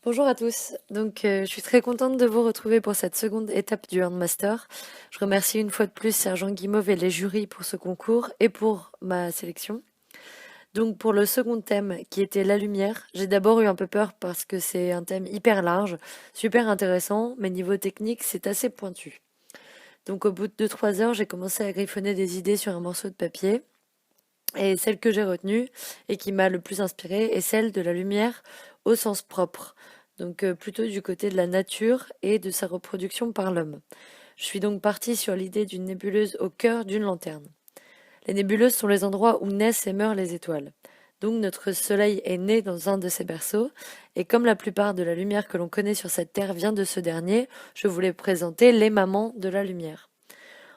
Bonjour à tous. Je suis très contente de vous retrouver pour cette seconde étape du Handmaster. Je remercie une fois de plus Sergent Guimauve et les jurys pour ce concours et pour ma sélection. Donc, pour le second thème, qui était la lumière, j'ai d'abord eu un peu peur parce que c'est un thème hyper large, super intéressant, mais niveau technique, c'est assez pointu. Donc, au bout de 2-3 heures, j'ai commencé à griffonner des idées sur un morceau de papier. Et celle que j'ai retenue et qui m'a le plus inspirée est celle de la lumière au sens propre, plutôt du côté de la nature et de sa reproduction par l'homme. Je suis donc partie sur l'idée d'une nébuleuse au cœur d'une lanterne. Les nébuleuses sont les endroits où naissent et meurent les étoiles. Donc notre Soleil est né dans un de ces berceaux, et comme la plupart de la lumière que l'on connaît sur cette Terre vient de ce dernier, je voulais présenter les mamans de la lumière.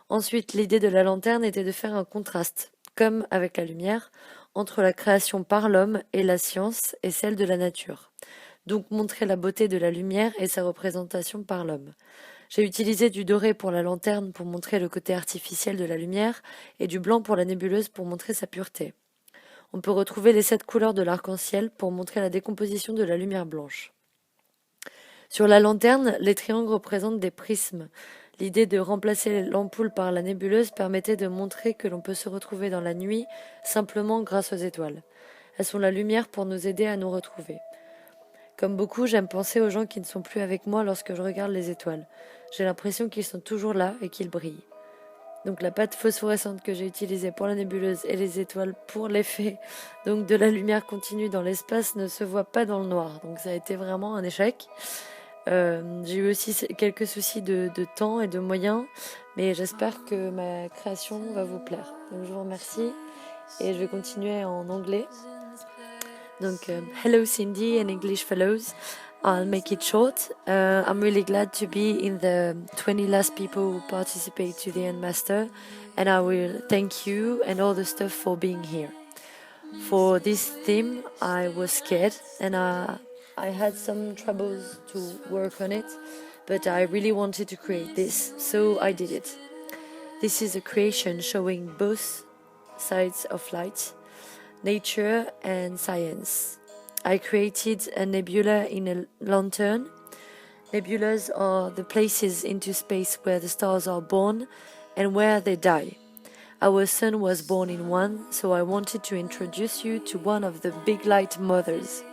Ensuite, l'idée de la lanterne était de faire un contraste, comme avec la lumière, entre la création par l'homme et la science et celle de la nature. Donc montrer la beauté de la lumière et sa représentation par l'homme. J'ai utilisé du doré pour la lanterne pour montrer le côté artificiel de la lumière et du blanc pour la nébuleuse pour montrer sa pureté. On peut retrouver les 7 couleurs de l'arc-en-ciel pour montrer la décomposition de la lumière blanche. Sur la lanterne, les triangles représentent des prismes. L'idée de remplacer l'ampoule par la nébuleuse permettait de montrer que l'on peut se retrouver dans la nuit simplement grâce aux étoiles. Elles sont la lumière pour nous aider à nous retrouver. Comme beaucoup, j'aime penser aux gens qui ne sont plus avec moi lorsque je regarde les étoiles. J'ai l'impression qu'ils sont toujours là et qu'ils brillent. Donc la pâte phosphorescente que j'ai utilisée pour la nébuleuse et les étoiles pour l'effet de la lumière continue dans l'espace ne se voit pas dans le noir. Donc ça a été vraiment un échec. J'ai eu aussi quelques soucis de temps et de moyens, mais j'espère que ma création va vous plaire. Donc je vous remercie et je vais continuer en anglais. Hello Cindy and English fellows. I'll make it short. I'm really glad to be in the 20 last people who participate to the Handmaster, and I will thank you and all the stuff for being here. For this theme, I was scared and I had some troubles to work on it, but I really wanted to create this, so I did it. This is a creation showing both sides of light, nature and science. I created a nebula in a lantern. Nebulas are the places into space where the stars are born and where they die. Our sun was born in one, so I wanted to introduce you to one of the big light mothers.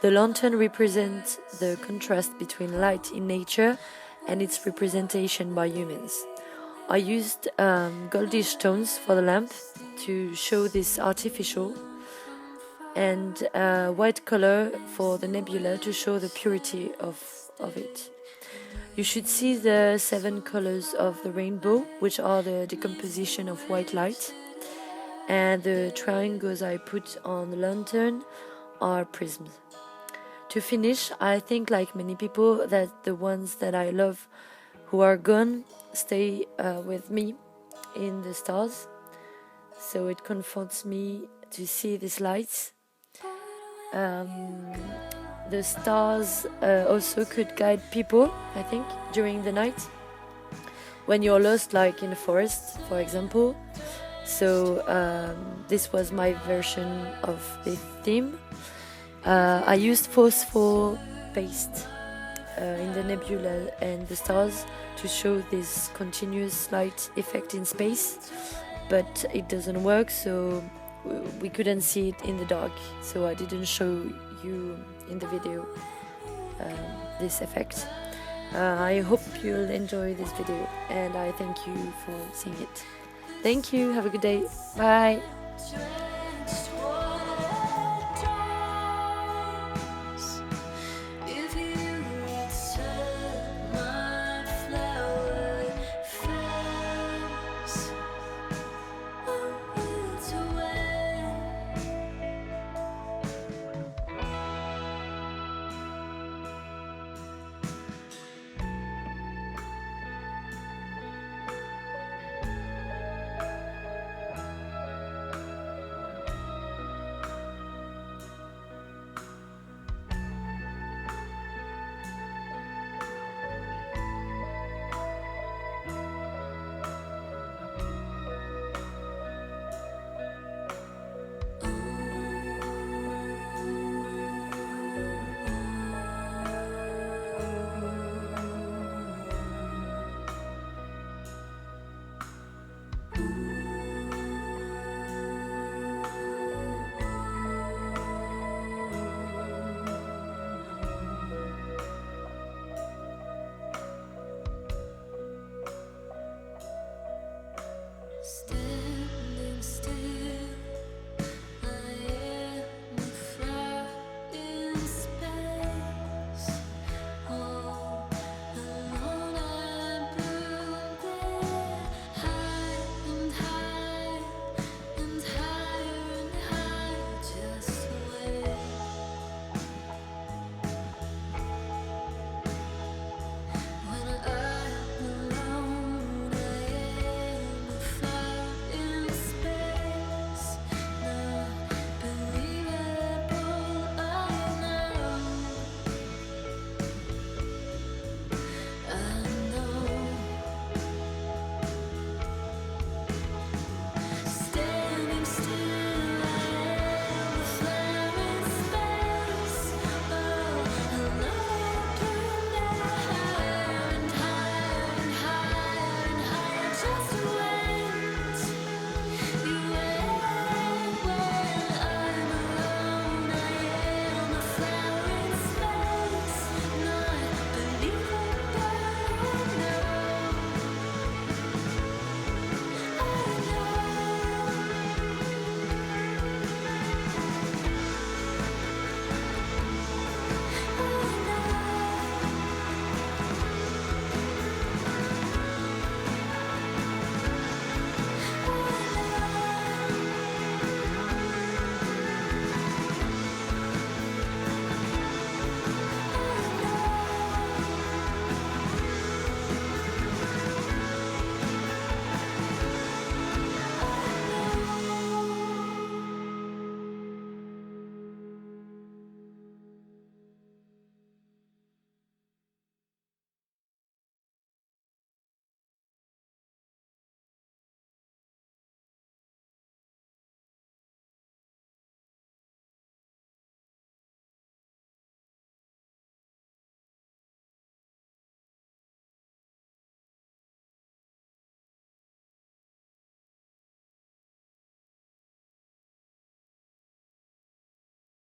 The lantern represents the contrast between light in nature and its representation by humans. I used goldish tones for the lamp to show this artificial, and white color for the nebula to show the purity of it. You should see the 7 colors of the rainbow, which are the decomposition of white light, and the triangles I put on the lantern are prisms. To finish, I think like many people that the ones that I love who are gone stay with me in the stars, so it comforts me to see these lights. The stars also could guide people, I think, during the night when you're lost, like in the forest, for example. So this was my version of the theme. I used phosphor paste in the nebula and the stars to show this continuous light effect in space, but it doesn't work, so we couldn't see it in the dark, so I didn't show you in the video this effect. I hope you'll enjoy this video, and I thank you for seeing it. Thank you, have a good day, bye!